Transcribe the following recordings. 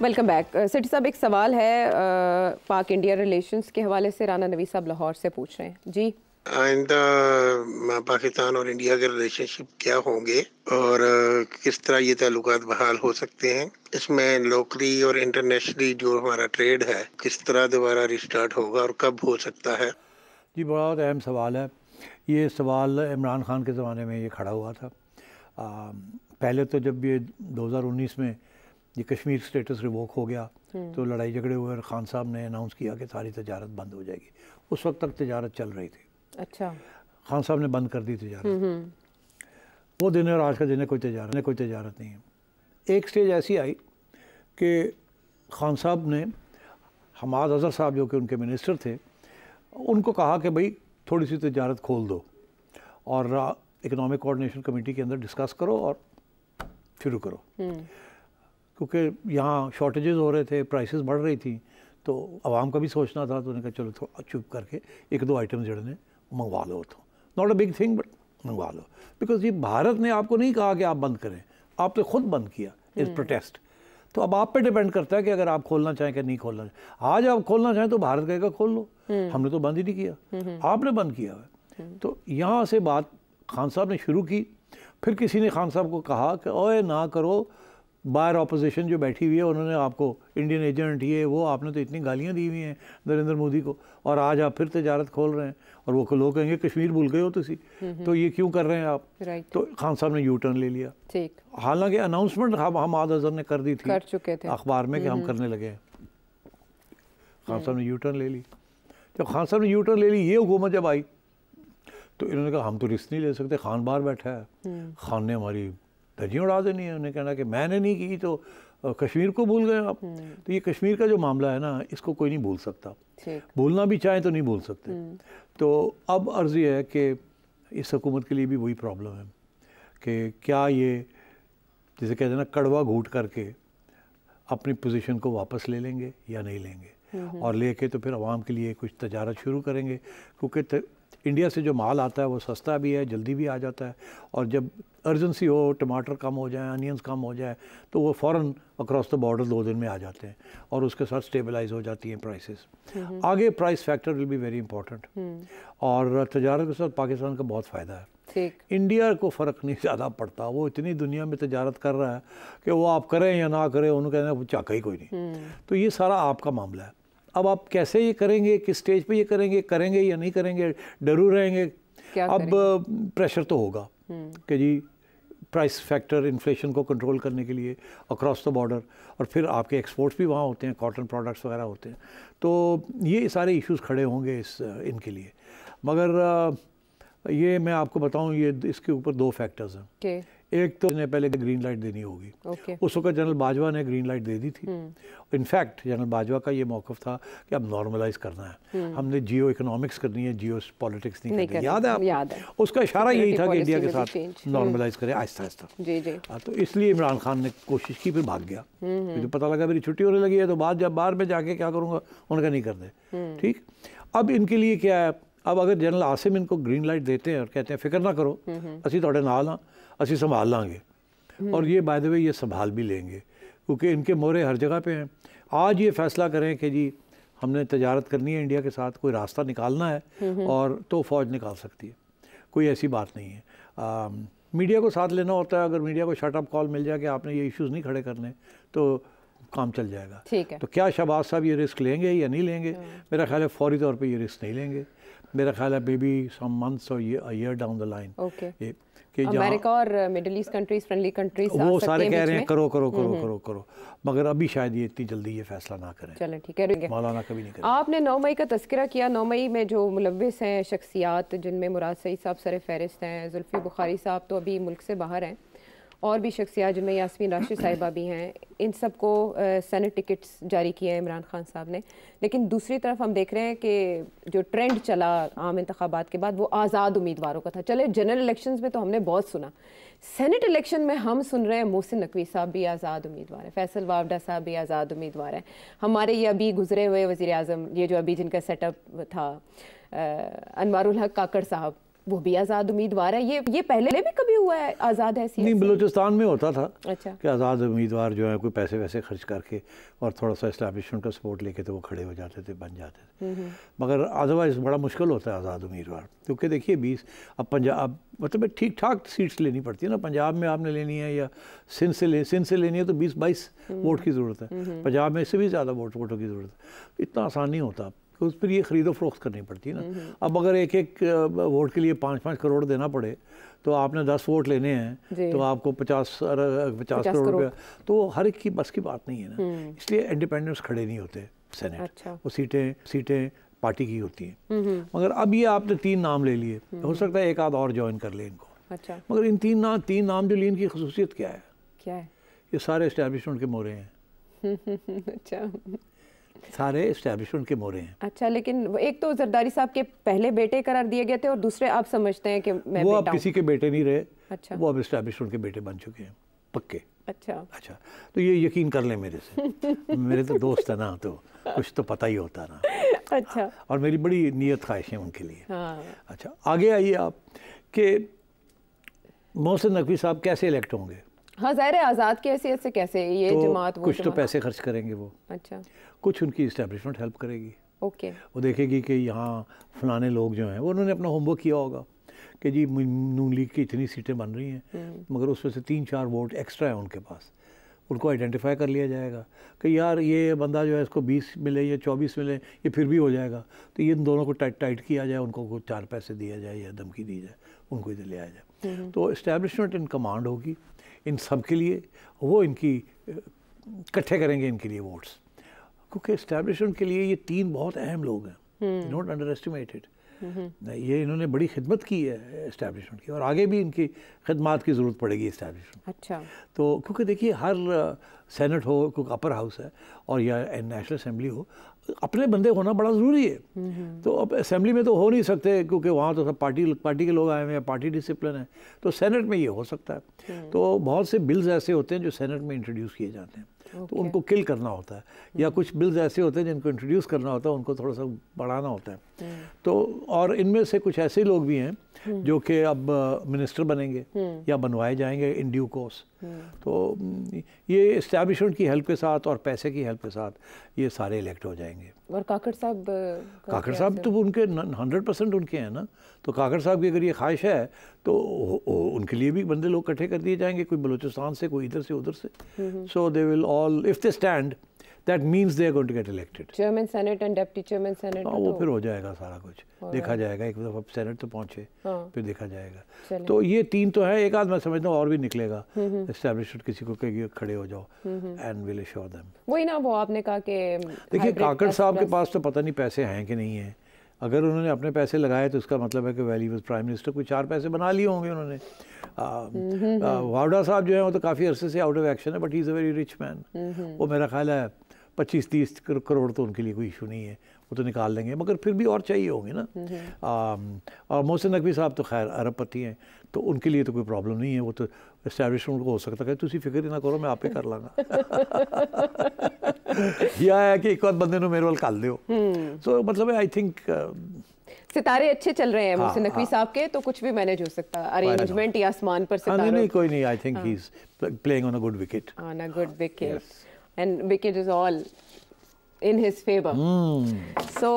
Welcome back. City صاحب ایک سوال ہے پاک انڈیا ریلیشنز کے حوالے سے. رانا نوی صاحب لاہور سے پوچھ رہے ہیں جی. آئندہ پاکستان اور انڈیا کے ریلیشن شپ کیا ہوں گے اور کس طرح یہ تعلقات بحال ہو سکتے ہیں؟ اس میں لوکلی اور انٹرنیشنلی جو ہمارا ٹریڈ ہے کس طرح دوبارہ ریسٹارٹ ہوگا اور کب ہو سکتا ہے؟ جی بہت اہم سوال ہے. یہ سوال عمران خان کے زمانے میں یہ کھڑا ہوا تھا. پہلے تو جب یہ 2019 میں یہ کشمیر سٹیٹس ریووک ہو گیا تو لڑائی جھگڑے ہوئے اور خان صاحب نے اناؤنس کیا کہ ساری تجارت بند ہو جائے گی. اس وقت تک تجارت چل رہی تھی. اچھا. خان صاحب نے بند کر دی تجارت. وہ دن اور آج کا دن ہے کوئی تجارت نہیں ہے. ایک سٹیج ایسی آئی کہ خان صاحب نے حماد اظہر صاحب جو کہ ان کے منسٹر تھے ان کو کہا کہ بھئی تھوڑی سی تجارت کھول دو اور اکنامک کوآرڈینیشن کمیٹی کے اندر ڈسکس کرو اور شروع کرو. کیونکہ یہاں شارٹیجز ہو رہے تھے, پرائسز بڑھ رہی تھیں, تو عوام کا بھی سوچنا تھا. تو انہوں نے کہا چلو چپ کر کے ایک دو آئٹم جڑنے منگوا لو. تو not a big thing but منگوا لو. بیکاز یہ بھارت نے آپ کو نہیں کہا کہ آپ بند کریں, آپ نے خود بند کیا اس پروٹیسٹ. تو اب آپ پہ ڈیپینڈ کرتا ہے کہ اگر آپ کھولنا چاہیں کہ نہیں کھولنا چاہیں. آج آپ کھولنا چاہیں تو بھارت کہے گا کھول لو, ہم نے تو بند ہی نہیں کیا, آپ نے بند کیا ہے. تو یہاں سے بات خان صاحب نے شروع کی. پھر کسی نے خان صاحب کو کہا کہ اوے نہ کرو, باہر اپوزیشن جو بیٹھی ہوئی ہے انہوں نے آپ کو انڈین ایجنٹ یہ وہ, آپ نے تو اتنی گالیاں دی ہوئی ہیں نریندر مودی کو, اور آج آپ پھر تجارت کھول رہے ہیں. اور وہ لوگ کہیں گے کشمیر بھول گئے ہو تو یہ کیوں کر رہے ہیں آپ. تو خان صاحب نے یو ٹرن لے لیا. حالانکہ اناؤنسمنٹ حماد اظہر نے کر دی تھی اخبار میں کہ ہم کرنے لگے ہیں. خان صاحب نے یو ٹرن لے لی. جب خان صاحب نے یو ٹرن لے لی, یہ حکومت جب آئی تو انہوں نے کہا ہم تو رسک نہیں لے سکتے, خان باہر بیٹھا ہے, خان نے ہماری دھجیاں اڑا دینی ہے. انہوں نے کہنا کہ میں نے نہیں کی تو کشمیر کو بھول گئے آپ. تو یہ کشمیر کا جو معاملہ ہے نا, اس کو کوئی نہیں بھول سکتا. بھولنا بھی چاہیں تو نہیں بھول سکتے. تو اب عرض یہ ہے کہ اس حکومت کے لیے بھی وہی پرابلم ہے کہ کیا یہ جیسے کہتے ہیں نا کڑوا گھونٹ کر کے اپنی پوزیشن کو واپس لے لیں گے یا نہیں لیں گے, اور لے کے تو پھر عوام کے لیے کچھ تجارت شروع کریں گے. کیونکہ انڈیا سے جو مال آتا ہے وہ سستا بھی ہے, جلدی بھی آ جاتا ہے, اور جب ارجنسی ہو, ٹماٹر کم ہو جائیں, انینز کم ہو جائے, تو وہ فوراً اکراس دا بارڈر 2 دن میں آ جاتے ہیں, اور اس کے ساتھ سٹیبلائز ہو جاتی ہیں پرائسز. آگے price factor will be very important, اور تجارت کے ساتھ پاکستان کا بہت فائدہ ہے. انڈیا کو فرق نہیں زیادہ پڑتا, وہ اتنی دنیا میں تجارت کر رہا ہے کہ وہ آپ کریں یا نہ کریں انہوں کہنا وہ چاکا ہی کوئی نہیں. تو یہ سارا آپ کا معاملہ ہے. اب آپ کیسے یہ کریں گے, کس سٹیج پہ یہ کریں گے یا نہیں کریں گے, ڈرو رہیں گے. اب پریشر تو ہوگا کہ جی پرائس فیکٹر انفلیشن کو کنٹرول کرنے کے لیے اکراس دا بارڈر, اور پھر آپ کے ایکسپورٹس بھی وہاں ہوتے ہیں, کاٹن پروڈکٹس وغیرہ ہوتے ہیں. تو یہ سارے ایشوز کھڑے ہوں گے ان کے لیے. مگر یہ میں آپ کو بتاؤں, یہ اس کے اوپر 2 فیکٹرز ہیں. ایک تو نے پہلے گرین لائٹ دینی ہوگی. اس وقت جنرل باجوہ نے گرین لائٹ دے دی تھی. انفیکٹ جنرل باجوہ کا یہ موقف تھا کہ اب نارملائز کرنا ہے, ہم نے جیو اکنامکس کرنی ہے, جیو پالیٹکس نہیں کرنی. یاد ہے آپ, اس کا اشارہ یہی تھا کہ انڈیا کے ساتھ نارملائز کرے آہستہ آہستہ. تو اس لیے عمران خان نے کوشش کی, پھر بھاگ گیا. مجھے پتہ لگا میری چھٹی ہونے لگی ہے تو بعد جب باہر میں جا کے کیا کروں گا, انہوں نے کہا نہیں کر دے. ٹھیک, اب ان کے لیے کیا ہے, اب اگر جنرل عاصم ان کو گرین لائٹ دیتے ہیں اور کہتے ہیں فکر نہ کرو, اسی تھوڑے نال ہاں, اسی سنبھال لیں گے, اور یہ بائی دا وے یہ سنبھال بھی لیں گے کیونکہ ان کے مورے ہر جگہ پہ ہیں. آج یہ فیصلہ کریں کہ جی ہم نے تجارت کرنی ہے انڈیا کے ساتھ, کوئی راستہ نکالنا ہے, اور تو فوج نکال سکتی ہے, کوئی ایسی بات نہیں ہے. میڈیا کو ساتھ لینا ہوتا ہے. اگر میڈیا کو شٹ اپ کال مل جائے کہ آپ نے یہ ایشوز نہیں کھڑے کرنے تو کام چل جائے گا. تو کیا شہباز صاحب یہ رسک لیں گے یا نہیں لیں گے؟ میرا خیال ہے فوری طور پہ یہ رسک نہیں لیں گے. میرا خیال ہے مے بی سم منتھس اور ایئر ڈاؤن دا لائن کہ امریکہ اور Middle East countries, friendly countries وہ سارے کہہ رہے ہیں کرو, مگر ابھی شاید یہ اتنی جلدی یہ فیصلہ نہ کریں. چلیں ٹھیک ہے, مولانا کبھی نہیں کریں. آپ نے 9 مئی کا تذکرہ کیا. 9 مئی میں جو ملوث ہیں شخصیات, جن میں مراد سعید صاحب سر فہرست ہیں, زلفی بخاری صاحب تو ابھی ملک سے باہر ہیں, اور بھی شخصیات جن میں یاسمین راشد صاحبہ بھی ہیں, ان سب کو سینٹ ٹکٹس جاری کیے ہیں عمران خان صاحب نے. لیکن دوسری طرف ہم دیکھ رہے ہیں کہ جو ٹرینڈ چلا عام انتخابات کے بعد وہ آزاد امیدواروں کا تھا. چلے جنرل الیکشنز میں تو ہم نے بہت سنا, سینٹ الیکشن میں ہم سن رہے ہیں محسن نقوی صاحب بھی آزاد امیدوار ہیں, فیصل وافڈہ صاحب بھی آزاد امیدوار ہیں, ہمارے یہ ابھی گزرے ہوئے وزیر اعظم, یہ جو ابھی جن کا سیٹ اپ تھا انوار الحق کاکڑ صاحب, وہ بھی آزاد امیدوار ہے. یہ پہلے بھی کبھی ہوا ہے آزاد حیثیت؟ نہیں, بلوچستان میں ہوتا تھا اچھا کہ آزاد امیدوار جو ہے کوئی پیسے ویسے خرچ کر کے اور تھوڑا سا اسٹیبلشمنٹ کا سپورٹ لے کے تو وہ کھڑے ہو جاتے تھے, بن جاتے تھے. مگر ادروائز بڑا مشکل ہوتا ہے آزاد امیدوار, کیونکہ دیکھیے 20 اب پنجاب مطلب ٹھیک ٹھاک سیٹس لینی پڑتی ہے نا. پنجاب میں آپ نے لینی ہے یا سندھ سے لینی ہے تو 20-22 ووٹ کی ضرورت ہے. پنجاب میں اس سے بھی زیادہ ووٹوں کی ضرورت ہے. اتنا آسان نہیں ہوتا, اس پر یہ خرید و فروخت کرنی پڑتی ہے نا. اب اگر ایک ووٹ کے لیے 5-5 کروڑ دینا پڑے تو آپ نے 10 ووٹ لینے ہیں تو آپ کو 50 کروڑ روپیہ, تو ہر ایک کی بس کی بات نہیں ہے نا. اس لیے انڈیپینڈنٹس کھڑے نہیں ہوتے سینٹ, وہ سیٹیں پارٹی کی ہوتی ہیں. مگر اب یہ آپ نے 3 نام لے لیے, ہو سکتا ہے ایک آدھ اور جوائن کر لے ان کو. مگر ان 3 نام جو لیے, ان کی خصوصیت کیا ہے؟ یہ سارے اسٹیبلشمنٹ کے مورے ہیں. اچھا, سارے اسٹیبلشمنٹ کے مورے ہیں. اچھا, لیکن ایک تو زرداری صاحب کے پہلے بیٹے قرار دیے گئے تھے اور دوسرے آپ سمجھتے ہیں کہ میں وہ اب کسی کے بیٹے نہیں رہے. اچھا, وہ اب اسٹیبلشمنٹ کے بیٹے بن چکے ہیں پکے. اچھا, تو یہ یقین کر لیں میرے سے, میرے تو دوست ہیں نا, تو کچھ تو پتہ ہی ہوتا نا. اچھا, اور میری بڑی نیت خواہش ہے ان کے لیے. اچھا, آگے آئیے آپ کہ محسن نقوی صاحب کیسے الیکٹ ہوں گے؟ ہاں ظاہر ہے, آزاد کی حیثیت سے کیسے یہ جماعت, کچھ تو پیسے خرچ کریں گے وہ. اچھا, کچھ ان کی اسٹیبلشمنٹ ہیلپ کرے گی. اوکے, وہ دیکھے گی کہ یہاں فلانے لوگ جو ہیں وہ انہوں نے اپنا ہوم ورک کیا ہوگا کہ جی نون لیگ کی اتنی سیٹیں بن رہی ہیں, مگر اس میں سے 3-4 ووٹ ایکسٹرا ہیں ان کے پاس. ان کو آئیڈینٹیفائی کر لیا جائے گا کہ یار یہ بندہ جو ہے اس کو 20 ملے یا 24 ملے, یہ پھر بھی ہو جائے گا, تو یہ ان دونوں کو ٹائٹ کیا جائے, ان کو 4 پیسے دیا جائے یا دھمکی دی جائے, ان کو ادھر لے آیا جائے. تو اسٹیبلشمنٹ ان کمانڈ ہوگی ان سب کے لیے, وہ ان کی اکٹھے کریں گے ان کے لیے ووٹس, کیونکہ اسٹیبلشمنٹ کے لیے یہ 3 بہت اہم لوگ ہیں. Not underestimated. یہ انہوں نے بڑی خدمت کی ہے اسٹیبلشمنٹ کی, اور آگے بھی ان کی خدمات کی ضرورت پڑے گی اسٹیبلشمنٹ. اچھا, تو کیونکہ دیکھیے ہر سینٹ ہو, کیونکہ اپر ہاؤس ہے, اور یا نیشنل اسمبلی ہو, اپنے بندے ہونا بڑا ضروری ہے. تو اب اسمبلی میں تو ہو نہیں سکتے کیونکہ وہاں تو سب پارٹی کے لوگ آئے ہوئے ہیں, پارٹی ڈسپلن ہے. تو سینٹ میں یہ ہو سکتا ہے. تو بہت سے بلز ایسے ہوتے ہیں جو سینٹ میں انٹروڈیوس کیے جاتے ہیں, تو ان کو کل کرنا ہوتا ہے, یا کچھ بلز ایسے ہوتے ہیں جن کو انٹروڈیوس کرنا ہوتا ہے, ان کو تھوڑا سا بڑھانا ہوتا ہے. تو اور ان میں سے کچھ ایسے لوگ بھی ہیں جو کہ اب منسٹر بنیں گے یا بنوائے جائیں گے ان ڈیو کورس. تو یہ اسٹیبلشمنٹ کی ہیلپ کے ساتھ اور پیسے کی ہیلپ کے ساتھ یہ سارے الیکٹ ہو جائیں گے. اور کاکڑ صاحب تو ان کے 100% ان کے ہیں نا. تو کاکڑ صاحب کی اگر یہ خواہش ہے تو ان کے لیے بھی بندے لوگ اکٹھے کر دیے جائیں گے, کوئی بلوچستان سے, کوئی ادھر سے ادھر سے. So they will all, of the stand, that means they are going to get elected. Chairman senate and deputy chairman senate, وہ پھر ہو جائے گا سارا کچھ, دیکھا جائے گا. ایک دفعہ سینٹ تو پہنچے پھر دیکھا جائے گا. تو یہ 3 تو ہے, ایک آدھ میں سمجھتا ہوں اور بھی نکلے گا اسٹیبلشمنٹ کسی کو کہ کھڑے ہو جاؤ and we'll assure them. وہی نا, وہ آپ نے کہا کہ دیکھیے کاکڑ صاحب کے پاس تو پتہ نہیں پیسے ہیں کہ نہیں ہیں. اگر انہوں نے اپنے پیسے لگائے تو اس کا مطلب ہے کہ ویلی واز پرائم منسٹر, کوئی 4 پیسے بنا لیے ہوں گے انہوں نے. واوڈا صاحب جو ہیں وہ تو کافی عرصے سے آؤٹ آف ایکشن ہے, but he is a very rich man. وہ میرا خیال ہے 25-30 کروڑ تو ان کے لیے کوئی ایشو نہیں ہے, وہ تو نکال لیں گے, مگر پھر بھی اور چاہیے ہوں گے نا. اور محسن نقوی صاحب تو خیر ارب پتی ہیں, تو ان کے لیے تو کوئی پرابلم نہیں ہے. وہ تو اسٹیبلشمنٹ کو ہو سکتا ہے تسی فکر ہی نہ کرو, میں آپ ہی کر لاں گا. یہ ہے کہ ایک وقت بندے نے میرے وال کال دیو. سو مطلب آئی تھنک ستارے اچھے چل رہے ہیں محسن نقوی صاحب کے, تو کچھ بھی مینج ہو سکتا ہے. ارینجمنٹ یا آسمان پر ستاروں. نہیں کوئی نہیں, I think he is playing on a good wicket. On a good wicket, and wicket is all in his favor. So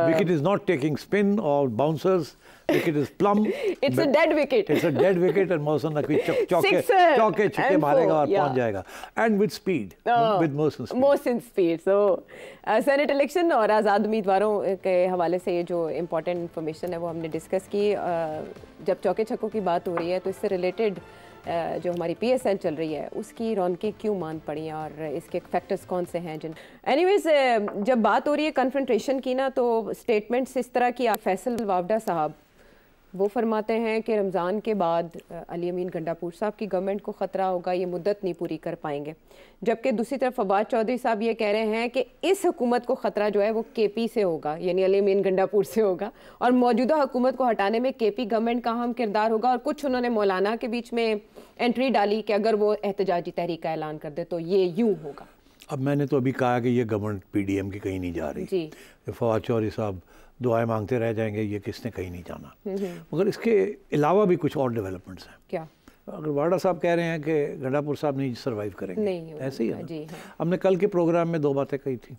wicket is not taking spin or bouncers, wicket is plumb. It's a dead wicket. It's a dead wicket, and Mohsen Naqvi chauke chike marega aur pahunch jayega, and with speed, with Mohsen speed. So Saint election اور آزاد امیدواروں کے حوالے سے یہ جو important information ہے وہ ہم نے ڈسکس کی. جب چوکے چھکوں کی بات ہو رہی ہے تو اس سے ریلیٹڈ جو ہماری پی ایس ایل چل رہی ہے اس کی رونقیں کیوں مان پڑی ہیں اور اس کے فیکٹرز کون سے ہیں جن اینی ویز جب بات ہو رہی ہے کنفرنٹریشن کی نا, تو اسٹیٹمنٹس اس طرح کی. فیصل واوڈا صاحب وہ فرماتے ہیں کہ رمضان کے بعد علی امین گنڈاپور صاحب کی گورنمنٹ کو خطرہ ہوگا, یہ مدت نہیں پوری کر پائیں گے. جبکہ دوسری طرف فواد چودھری صاحب یہ کہہ رہے ہیں کہ اس حکومت کو خطرہ جو ہے وہ کے پی سے ہوگا, یعنی علی امین گنڈاپور سے ہوگا, اور موجودہ حکومت کو ہٹانے میں کے پی گورنمنٹ کا اہم کردار ہوگا. اور کچھ انہوں نے مولانا کے بیچ میں انٹری ڈالی کہ اگر وہ احتجاجی تحریک کا اعلان کر دے تو یہ یوں ہوگا. اب میں نے تو ابھی کہا کہ یہ گورنمنٹ پی ڈی ایم کی کہیں نہیں جا رہی. جی, فواد چودھری صاحب دعائیں مانگتے رہ جائیں گے یہ کس نے کہیں نہیں جانا. مگر اس کے علاوہ بھی کچھ اور ڈیولپمنٹس ہیں. کیا؟ اگر واڈا صاحب کہہ رہے ہیں کہ گنڈا پور صاحب نہیں سروائیو کریں گے, ایسے ہی ہے. ہم نے کل کے پروگرام میں 2 باتیں کہی تھیں.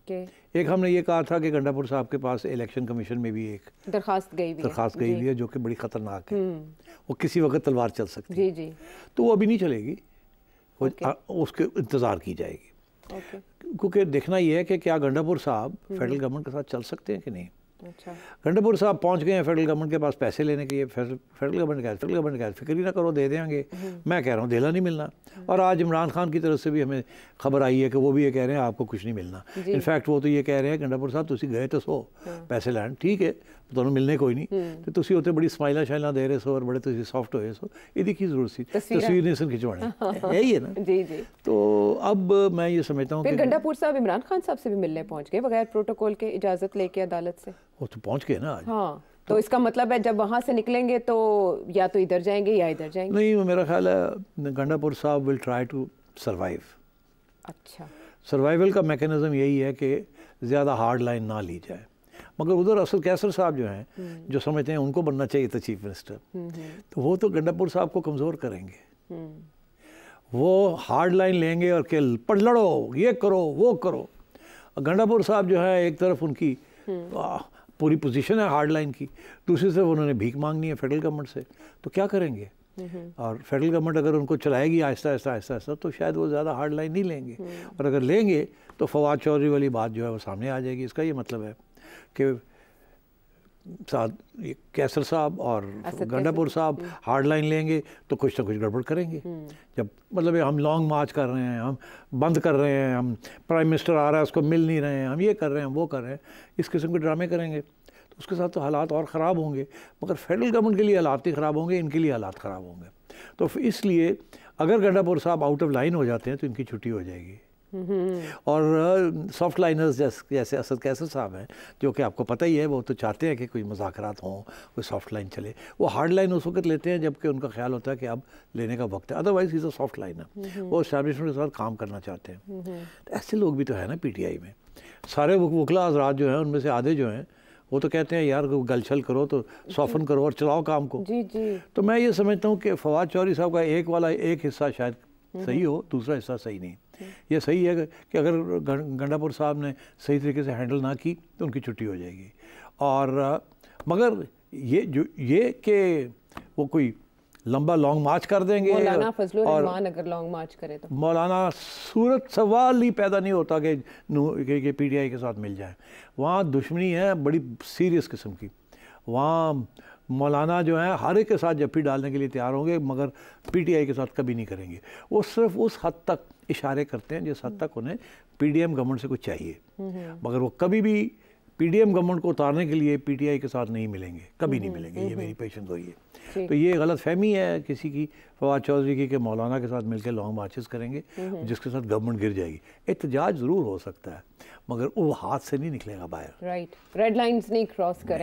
ایک ہم نے یہ کہا تھا کہ گنڈا پور صاحب کے پاس الیکشن کمیشن میں بھی ایک درخواست گئی ہوئی ہے جو کہ بڑی خطرناک ہے, وہ کسی وقت تلوار چل سکتی ہے. جی تو وہ ابھی نہیں چلے گی, اس کے انتظار کی جائے گی. کیونکہ دیکھنا یہ ہے کہ کیا گنڈا پور صاحب فیڈرل گورنمنٹ کے ساتھ چل سکتے ہیں کہ نہیں. گنڈا پور صاحب پہنچ گئے ہیں فیڈرل گورنمنٹ کے پاس پیسے لینے کے لیے. فیڈرل گورنمنٹ کا فکر ہی نہ کرو, دے دیں گے. میں کہہ رہا ہوں دھیلا نہیں ملنا. اور آج عمران خان کی طرف سے بھی ہمیں خبر آئی ہے کہ وہ بھی یہ کہہ رہے ہیں آپ کو کچھ نہیں ملنا. انفیکٹ وہ تو یہ کہہ رہے ہیں گنڈا پور صاحب تسی گئے تو سو پیسے لین, ٹھیک ہے تمہیں ملنے کوئی نہیں, تو تسی ہوتے بڑی سمائلاں شائلاں دے رہے سو اور بڑے تسی سافٹ ہوئے سو, یہ کی ضرورت سی تصویر نہیں سن کھچوانے, یہی ہے نا. جی. تو اب میں یہ سمجھتا ہوں پھر گنڈا پور صاحب عمران خان صاحب سے بھی ملنے پہنچ گئے بغیر پروٹوکول کے, اجازت لے کے عدالت سے. وہ تو پہنچ گئے نا آج. ہاں, تو اس کا مطلب ہے جب وہاں سے نکلیں گے تو یا تو ادھر جائیں گے یا ادھر جائیں گے. نہیں, میرا خیال ہے گنڈا پور صاحب ول ٹرائی ٹو سروائیو. اچھا, سروائیول کا میکینزم یہی ہے کہ زیادہ ہارڈ لائن نہ لی جائے. مگر ادھر اصل کیسر صاحب جو ہیں جو سمجھتے ہیں ان کو بننا چاہیے تھا چیف منسٹر, تو وہ تو گنڈا پور صاحب کو کمزور کریں گے. وہ ہارڈ لائن لیں گے اور کہ پڑھ لڑو, یہ کرو وہ کرو. گنڈا پور صاحب جو ہے ایک طرف ان کی پوری پوزیشن ہے ہارڈ لائن کی, دوسری طرف انہوں نے بھیک مانگنی ہے فیڈرل گورنمنٹ سے, تو کیا کریں گے. اور فیڈرل گورنمنٹ اگر ان کو چلائے گی آہستہ آہستہ تو شاید وہ زیادہ ہارڈ لائن نہیں لیں گے, اور اگر لیں گے تو فواد چودھری والی بات جو ہے وہ سامنے آ جائے گی. اس کا یہ مطلب ہے کہ کیسر صاحب اور گنڈا پور صاحب ہارڈ لائن لیں گے تو کچھ نہ کچھ گڑبڑ کریں گے. جب مطلب ہم لانگ مارچ کر رہے ہیں, ہم بند کر رہے ہیں, ہم پرائم منسٹر آ رہا ہے اس کو مل نہیں رہے ہیں, ہم یہ کر رہے ہیں وہ کر رہے ہیں, اس قسم کے ڈرامے کریں گے تو اس کے ساتھ تو حالات اور خراب ہوں گے. مگر فیڈرل گورنمنٹ کے لیے حالات نہیں خراب ہوں گے, ان کے لیے حالات خراب ہوں گے. تو اس لیے اگر گنڈا پور صاحب آؤٹ آف لائن ہو جاتے ہیں تو ان کی چھٹی ہو جائے گی. اور سافٹ لائنرز جیسے اسد کیسر صاحب ہیں جو کہ آپ کو پتہ ہی ہے, وہ تو چاہتے ہیں کہ کوئی مذاکرات ہوں, کوئی سافٹ لائن چلے. وہ ہارڈ لائن اس وقت لیتے ہیں جب کہ ان کا خیال ہوتا ہے کہ اب لینے کا وقت ہے, ادروائز ہی تو سافٹ لائن ہے, وہ اسٹیبلشمنٹ کے ساتھ کام کرنا چاہتے ہیں. ایسے لوگ بھی تو ہیں نا پی ٹی آئی میں. سارے وکلا حضرات جو ہیں ان میں سے آدھے جو ہیں وہ تو کہتے ہیں یار گل چھل کرو تو سافن کرو اور چلاؤ کام کو. تو میں یہ سمجھتا ہوں کہ فواد چودھری صاحب کا ایک حصہ شاید صحیح ہو, دوسرا حصہ صحیح نہیں. یہ صحیح ہے کہ اگر گنڈا پور صاحب نے صحیح طریقے سے ہینڈل نہ کی تو ان کی چھٹی ہو جائے گی. اور مگر یہ کہ وہ کوئی لمبا لانگ مارچ کر دیں گے, مولانا فضل الرحمان اگر لانگ مارچ کرے تو مولانا صورت سوال ہی پیدا نہیں ہوتا کہ پی ٹی آئی کے ساتھ مل جائے. وہاں دشمنی ہے بڑی سیریس قسم کی. وہاں مولانا جو ہیں ہر ایک کے ساتھ جپھی ڈالنے کے لیے تیار ہوں گے مگر پی ٹی آئی کے ساتھ کبھی نہیں کریں گے. وہ صرف اس حد تک اشارے کرتے ہیں جس حد تک انہیں پی ڈی ایم گورنمنٹ سے کچھ چاہیے, مگر وہ کبھی بھی پی ڈی ایم گورنمنٹ کو اتارنے کے لیے پی ٹی آئی کے ساتھ نہیں ملیں گے, کبھی نہیں ملیں گے. یہ میری پیشن گوئی ہے. تو یہ غلط فہمی ہے کسی کی فواد چودھری کی کہ مولانا کے ساتھ مل کے لانگ مارچز کریں گے جس کے ساتھ گورنمنٹ گر جائے گی. احتجاج ضرور ہو سکتا ہے مگر وہ ہاتھ سے نہیں نکلے گا باہر. رائٹ, ریڈ لائنز نہیں کراس کریں.